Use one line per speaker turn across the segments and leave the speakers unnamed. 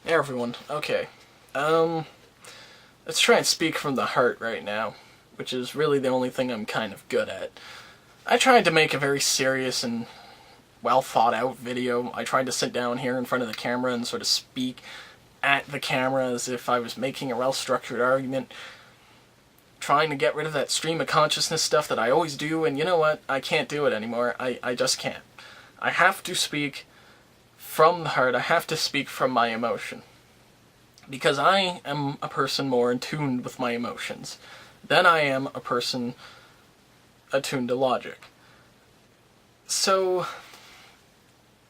Hey everyone, okay. Let's try and speak from the heart right now, which is really the only thing I'm kind of good at. I tried to make a very serious and well thought out video. I tried to sit down here in front of the camera and sort of speak at the camera as if I was making a well-structured argument, trying to get rid of that stream of consciousness stuff that I always do, and you know what? I can't do it anymore. I just can't. I have to speak from the heart. I have to speak from my emotion. Because I am a person more attuned with my emotions than I am a person attuned to logic. So,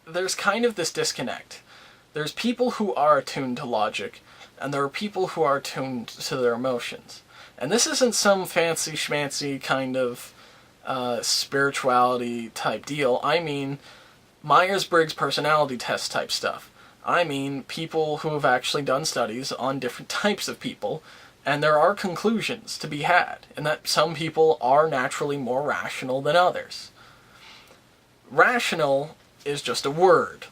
there's kind of this disconnect. There's people who are attuned to logic, and there are people who are attuned to their emotions. And this isn't some fancy schmancy kind of spirituality type deal. I mean Myers-Briggs personality test type stuff. I mean people who have actually done studies on different types of people, and there are conclusions to be had, and that some people are naturally more rational than others. Rational is just a word.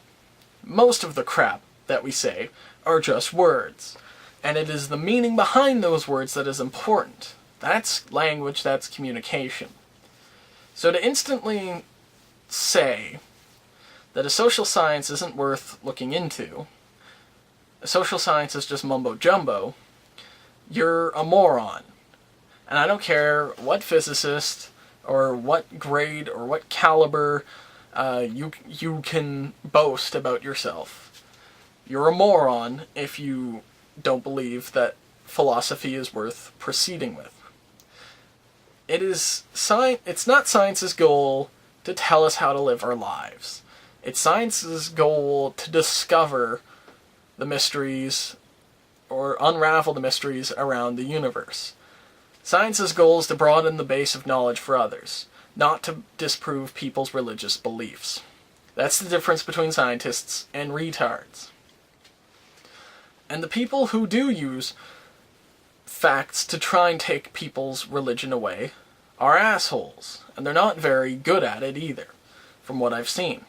Most of the crap that we say are just words, and it is the meaning behind those words that is important. That's language, that's communication. So to instantly say that a social science isn't worth looking into, a social science is just mumbo-jumbo, you're a moron. And I don't care what physicist or what grade or what caliber you can boast about yourself. You're a moron if you don't believe that philosophy is worth proceeding with. It's not science's goal to tell us how to live our lives. It's science's goal to discover the mysteries or unravel the mysteries around the universe. Science's goal is to broaden the base of knowledge for others, not to disprove people's religious beliefs. That's the difference between scientists and retards. And the people who do use facts to try and take people's religion away are assholes, and they're not very good at it either, from what I've seen.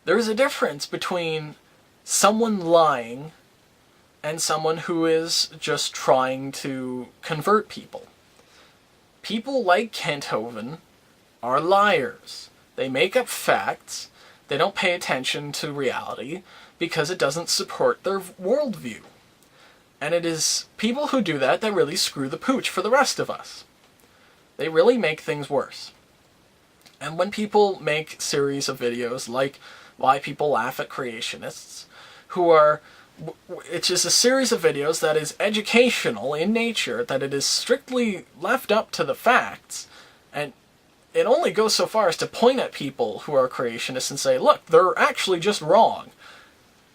There's a difference between someone lying and someone who is just trying to convert people. People like Kenthoven are liars. They make up facts, they don't pay attention to reality because it doesn't support their worldview. And it is people who do that that really screw the pooch for the rest of us. They really make things worse. And when people make series of videos like Why People Laugh at Creationists, it's just a series of videos that is educational in nature, that it is strictly left up to the facts, and it only goes so far as to point at people who are creationists and say, look, they're actually just wrong.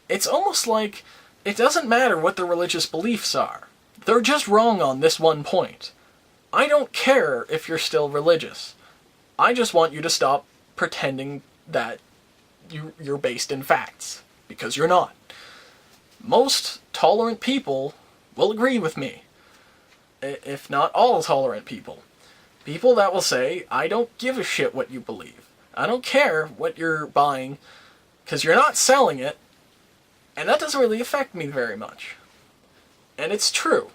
It's almost like it doesn't matter what their religious beliefs are. They're just wrong on this one point. I don't care if you're still religious. I just want you to stop pretending that you're based in facts, because you're not. Most tolerant people will agree with me, if not all tolerant people. People that will say, I don't give a shit what you believe. I don't care what you're buying, because you're not selling it, and that doesn't really affect me very much. And it's true.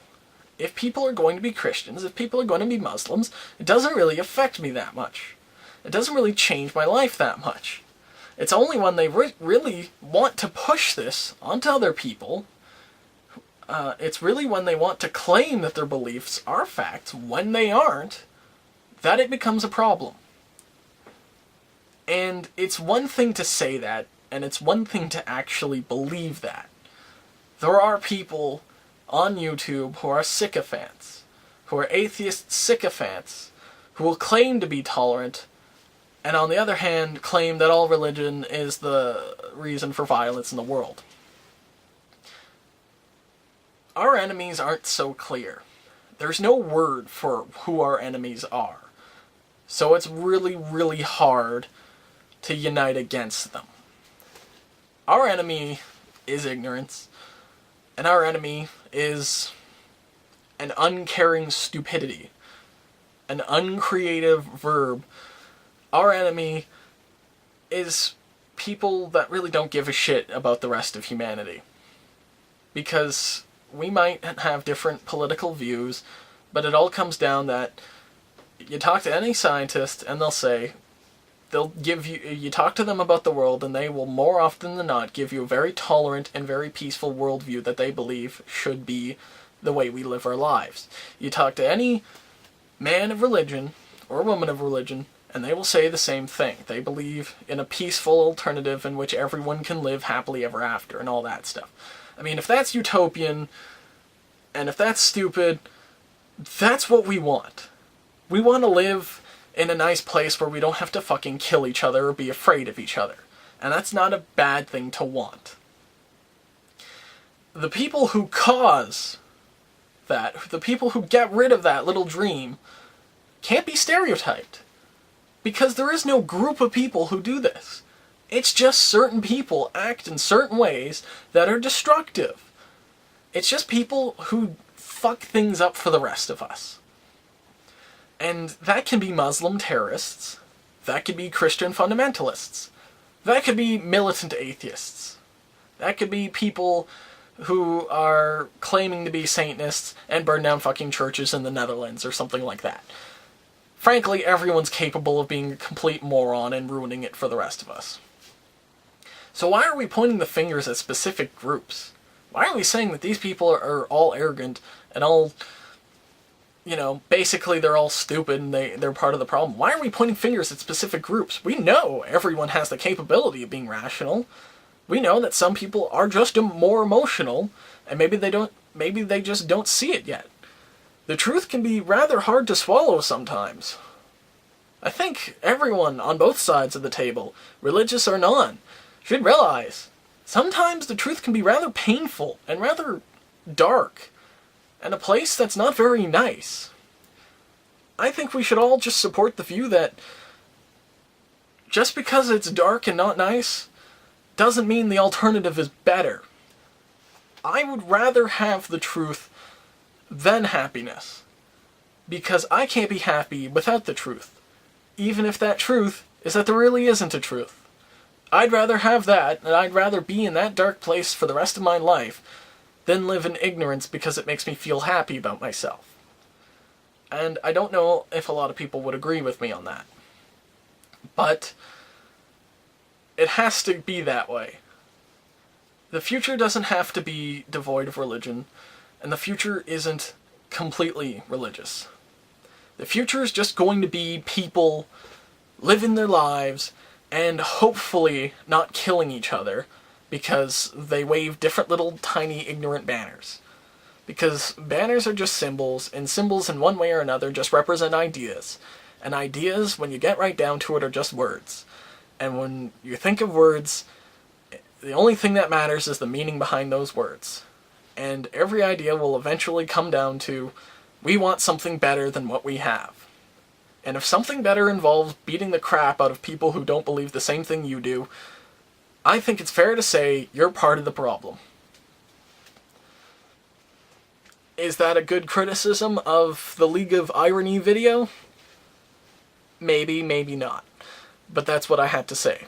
If people are going to be Christians, if people are going to be Muslims, it doesn't really affect me that much. It doesn't really change my life that much. It's only when they really want to push this onto other people, it's really when they want to claim that their beliefs are facts when they aren't, that it becomes a problem. And it's one thing to say that, and it's one thing to actually believe that. There are people on YouTube who are sycophants, who are atheist sycophants, who will claim to be tolerant, and on the other hand, claim that all religion is the reason for violence in the world. Our enemies aren't so clear. There's no word for who our enemies are. So it's really, really hard to unite against them. Our enemy is ignorance, and our enemy is an uncaring stupidity, an uncreative verb. Our enemy is people that really don't give a shit about the rest of humanity. because we might have different political views, but it all comes down that you talk to any scientist and they'll give you talk to them about the world, and they will more often than not give you a very tolerant and very peaceful worldview that they believe should be the way we live our lives. You talk to any man of religion or woman of religion, and they will say the same thing. They believe in a peaceful alternative in which everyone can live happily ever after and all that stuff. I mean, if that's utopian and if that's stupid, that's what we want. We want to live in a nice place where we don't have to fucking kill each other or be afraid of each other. And that's not a bad thing to want. The people who cause that, the people who get rid of that little dream, can't be stereotyped. Because there is no group of people who do this. It's just certain people act in certain ways that are destructive. It's just people who fuck things up for the rest of us. And that can be Muslim terrorists, that could be Christian fundamentalists, that could be militant atheists, that could be people who are claiming to be Satanists and burn down fucking churches in the Netherlands or something like that. Frankly, everyone's capable of being a complete moron and ruining it for the rest of us. So why are we pointing the fingers at specific groups? Why are we saying that these people are all arrogant and all, basically they're all stupid and they're part of the problem? Why are we pointing fingers at specific groups? We know everyone has the capability of being rational. We know that some people are just more emotional, and maybe they just don't see it yet. The truth can be rather hard to swallow sometimes. I think everyone on both sides of the table, religious or non, should realize sometimes the truth can be rather painful and rather dark, and a place that's not very nice. I think we should all just support the view that just because it's dark and not nice doesn't mean the alternative is better. I would rather have the truth than happiness, because I can't be happy without the truth, even if that truth is that there really isn't a truth. I'd rather have that, and I'd rather be in that dark place for the rest of my life than live in ignorance because it makes me feel happy about myself. And I don't know if a lot of people would agree with me on that. But it has to be that way. The future doesn't have to be devoid of religion, and the future isn't completely religious. The future is just going to be people living their lives and hopefully not killing each other because they wave different little tiny ignorant banners. Because banners are just symbols, and symbols in one way or another just represent ideas. And ideas, when you get right down to it, are just words. And when you think of words, the only thing that matters is the meaning behind those words. And every idea will eventually come down to, we want something better than what we have. And if something better involves beating the crap out of people who don't believe the same thing you do, I think it's fair to say you're part of the problem. Is that a good criticism of the League of Irony video? Maybe, maybe not. But that's what I had to say.